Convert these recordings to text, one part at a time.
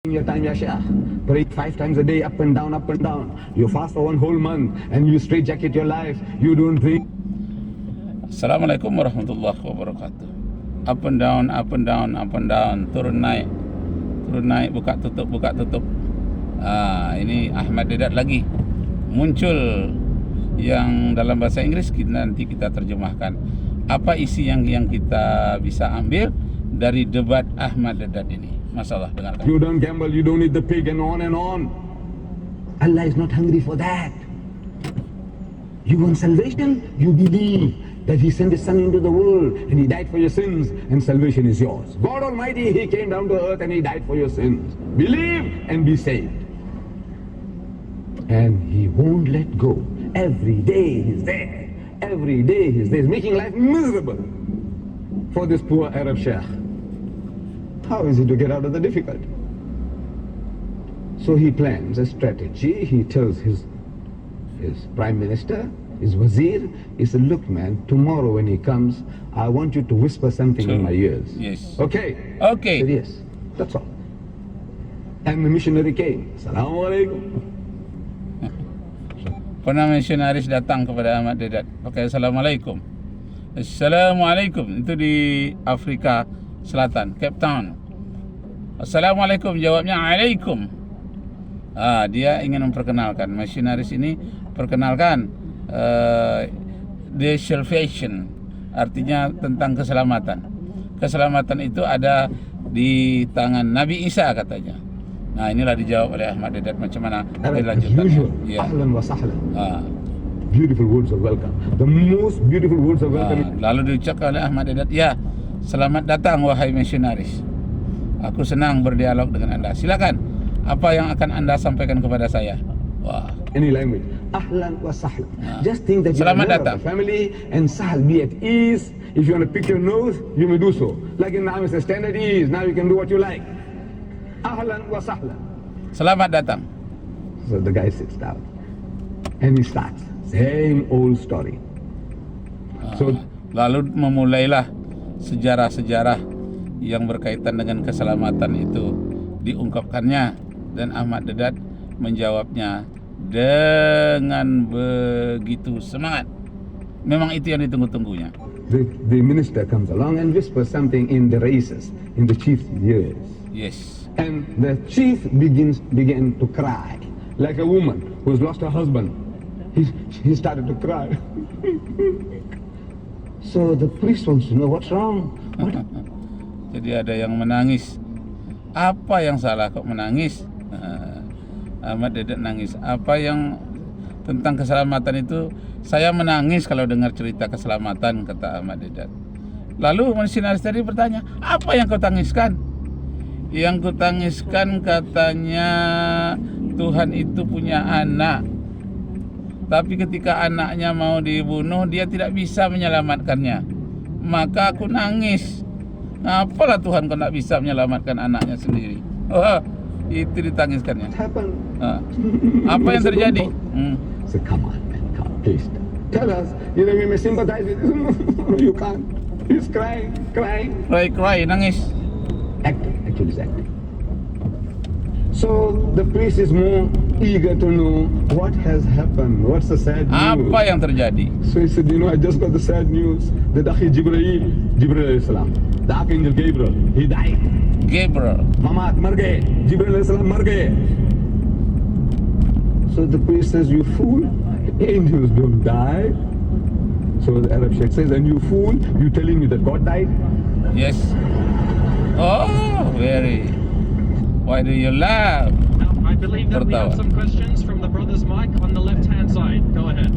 your time, ya Sheikh. Pray 5 times a day, up and down, up and down. You fast for 1 whole month and you straight jacket your life. You don't drink. Assalamualaikum warahmatullahi wabarakatuh. Up and down, up and down, up and down. Turun naik, buka tutup, buka tutup. Ini Ahmad Dedat lagi muncul, yang dalam bahasa Inggris nanti kita terjemahkan. Apa isi yang kita bisa ambil dari debat Ahmad Dedat ini? Masalah, dengarkan. You don't gamble, you don't eat the pig, and on and on. Allah is not hungry for that. You want salvation? You believe that He sent His Son into the world and He died for your sins, and salvation is yours. God Almighty, He came down to earth and He died for your sins. Believe and be saved. And He won't let go. Every day He's there. Every day He's there. He's making life miserable for this poor Arab sheikh. How is he to get out of the difficulty? So he plans a strategy. He tells his prime minister, his wazir, he said, look man, tomorrow when he comes, I want you to whisper something in my ears. Yes. Okay? Okay. He said, yes, that's all. And the missionary came. Assalamualaikum. Pernah misionaris datang kepada Ahmad Dedat pakai Assalamualaikum. Assalamualaikum. Itu di Afrika Selatan, Cape Town. Assalamualaikum, jawabnya alaikum. Dia ingin memperkenalkan, misionaris ini perkenalkan the salvation, artinya tentang keselamatan. Keselamatan itu ada di tangan Nabi Isa katanya. Nah, inilah dijawab oleh Ahmad Dedat macam mana lanjutannya. Ya. Ahlan wa sahlan. Beautiful words of welcome. The most beautiful words of welcome. Lalu diucapkan oleh Ahmad Dedat, ya, selamat datang wahai misionaris. Aku senang berdialog dengan Anda. Silakan. Apa yang akan Anda sampaikan kepada saya? Wah. Any language. Ahlan wa sahlan. Just think that you are Selamat member datang. of the family, and sahal, be at ease. If you want to pick your nose, you may do so. Like in Islam, it's a standard ease. Now you can do what you like. Ahlan wa sahlan. Selamat datang. So the guy sits down and he starts. Same old story. So lalu memulailah sejarah-sejarah yang berkaitan dengan keselamatan itu diungkapkannya, dan Ahmad Dedat menjawabnya dengan begitu semangat. Memang itu yang ditunggu-tunggunya. the minister comes along and whispers something in the races, in the chief's ears. Yes. And the chief began to cry like a woman who's lost her husband. He started to cry. So the priest wants to know what's wrong. What? Jadi ada yang menangis. Apa yang salah kok menangis? Ahmad Dedat nangis. Apa yang tentang keselamatan itu? Saya menangis kalau dengar cerita keselamatan, kata Ahmad Dedat. Lalu misionaris tadi bertanya, apa yang kau tangiskan? Yang kutangiskan katanya Tuhan itu punya anak, tapi ketika anaknya mau dibunuh, dia tidak bisa menyelamatkannya. Maka aku nangis. Apalah Tuhan kau tidak bisa menyelamatkan anaknya sendiri. Itu ditangiskannya. Apa yang terjadi? So come on, man, come, please tell us. You know, we may sympathize with him. You can't. He's crying. Cry, nangis. Acting, actually is acting. So the priest is more eager to know what has happened. What's the sad news? Apa yang terjadi? So he said, you know, I just got the sad news that Akhi Jibreel alayhi salam, the Archangel Gabriel, he died. Gabriel. Mamat mar gaye. Jibreel alayhi salam mar gaye. So the priest says, you fool, angels don't die. So the Arab sheikh says, and you fool, you telling me that God died? Yes. Oh, very. Why do you laugh? I believe that we have some questions from the brother's mic on the left-hand side. Go ahead.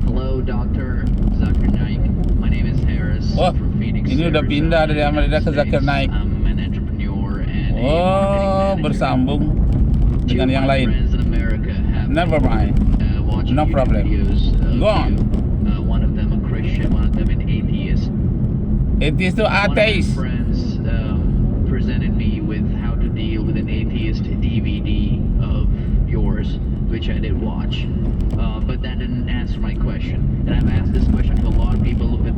Hello, Dr. Zakir Naik. My name is Harris from Phoenix, ini udah pindah dari Ahmad Dedat ke Zakir Naik. I'm an entrepreneur and a marketing manager. Bersambung dengan yang lain. Friends in America have Never mind. watching No problem. videos of Go on. you. One of them a Christian, one of them an atheist. Atheist itu One of my ateis. friends presented me with how to deal with an atheist DVD of yours, which I did watch, but that didn't answer my question. And I've asked this question to a lot of people with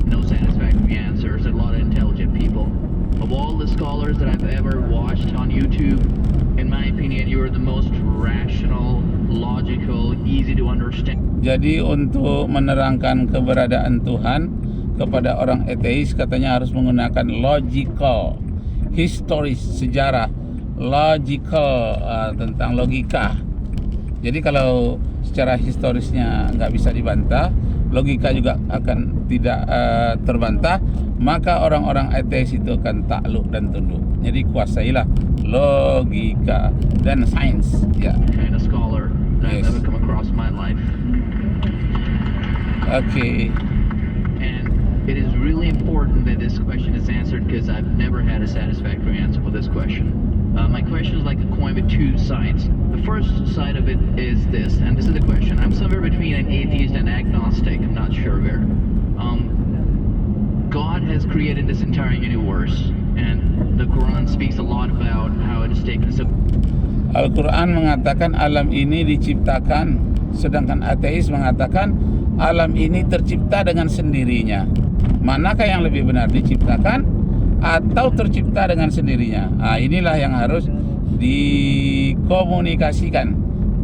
no satisfactory answers, and a lot of intelligent people. Of all the scholars that I've ever watched on YouTube, for the most rational, logical, easy to understand. Jadi untuk menerangkan keberadaan Tuhan kepada orang ateis katanya harus menggunakan logical, historis, sejarah, logical, tentang logika. Jadi kalau secara historisnya nggak bisa dibantah, logika juga akan tidak terbantah, maka orang-orang ateis itu akan takluk dan tunduk. Jadi kuasailah logika dan sains, ya. Kind of scholar that Yes. I've ever come across in my life. Oke. And it is really important that this question is answered because I've never had a satisfactory answer for this question. My question is like a coin with two sides. The first side of it is this, and this is the question. I'm somewhere between an atheist and agnostic. I'm not sure where. God has created this entire universe, and the Quran speaks a lot about how it is taken. So Al-Quran mengatakan alam ini diciptakan, sedangkan ateis mengatakan alam ini tercipta dengan sendirinya. Manakah yang lebih benar, diciptakan atau tercipta dengan sendirinya? Inilah yang harus dikomunikasikan,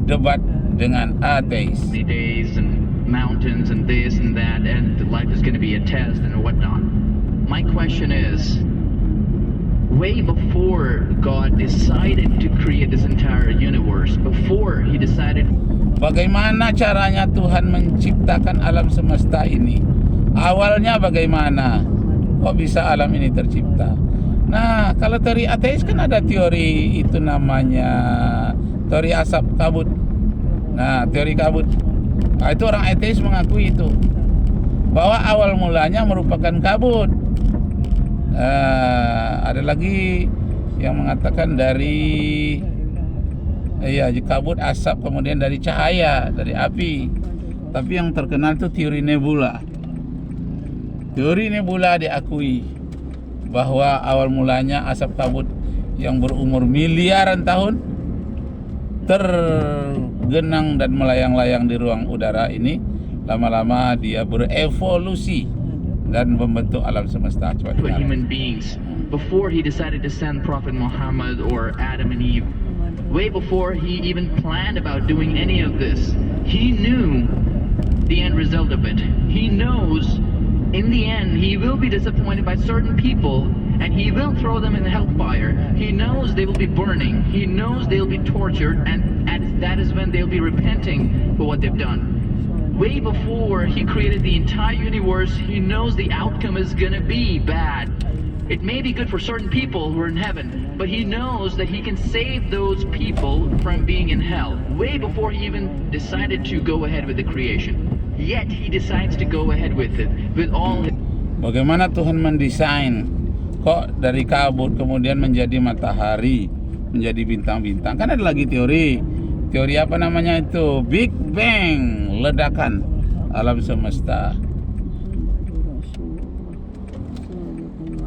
debat dengan ateis. many days and mountains and this and that, and life is going to be a test and whatnot. My question is, way before God decided to create this entire universe, before He decided, Bagaimana caranya Tuhan menciptakan alam semesta ini? Awalnya bagaimana? Kok bisa alam ini tercipta? Nah, kalau teori ateis kan ada teori itu namanya teori asap kabut. Nah, teori kabut. Itu orang ateis mengakui itu, bahwa awal mulanya merupakan kabut. Ada lagi yang mengatakan dari kabut, asap, kemudian dari cahaya, dari api. Tapi yang terkenal itu teori nebula. Teori nebula diakui bahwa awal mulanya asap kabut yang berumur miliaran tahun tergenang dan melayang-layang di ruang udara ini, lama-lama dia berevolusi dan membentuk alam semesta. Coba put dengar. human beings, before He decided to send Prophet Muhammad or Adam and Eve, way before He even planned about doing any of this, He knew the end result of it. He knows in the end He will be disappointed by certain people, and He will throw them in the hellfire. He knows they will be burning. He knows they'll be tortured, and that is when they'll be repenting for what they've done. Way before He created the entire universe, He knows the outcome is gonna be bad. It may be good for certain people who are in heaven, but He knows that He can save those people from being in hell. Way before He even decided to go ahead with the creation. Yet He decides to go ahead with it, with all His... Bagaimana Tuhan mendesain kok dari kabut kemudian menjadi matahari, menjadi bintang-bintang? Kan ada lagi teori apa namanya itu? Big Bang, ledakan alam semesta.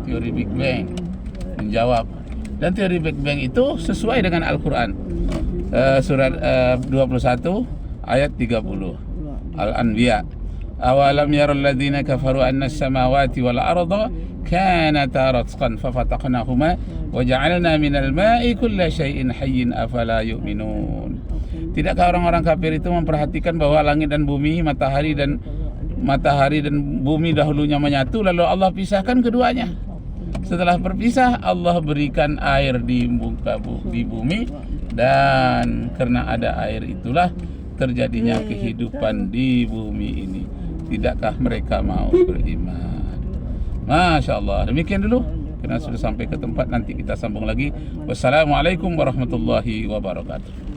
Teori Big Bang menjawab, dan teori Big Bang itu sesuai dengan Al-Quran, surat 21 ayat 30 Al-Anbiya. Awalam yaral ladzina kafaru anna as-samawati wal arda kanata ratqan fafataqnahuma waja'alna minal ma'i kulla syai'in hayyin afala yu'minun. Tidakkah orang-orang kafir itu memperhatikan bahwa langit dan bumi, matahari dan bumi dahulunya menyatu, lalu Allah pisahkan keduanya. Setelah berpisah, Allah berikan air di bumi, dan karena ada air itulah terjadinya kehidupan di bumi ini. Tidakkah mereka mau beriman? Masya Allah. Demikian dulu, karena sudah sampai ke tempat, nanti kita sambung lagi. Wassalamualaikum warahmatullahi wabarakatuh.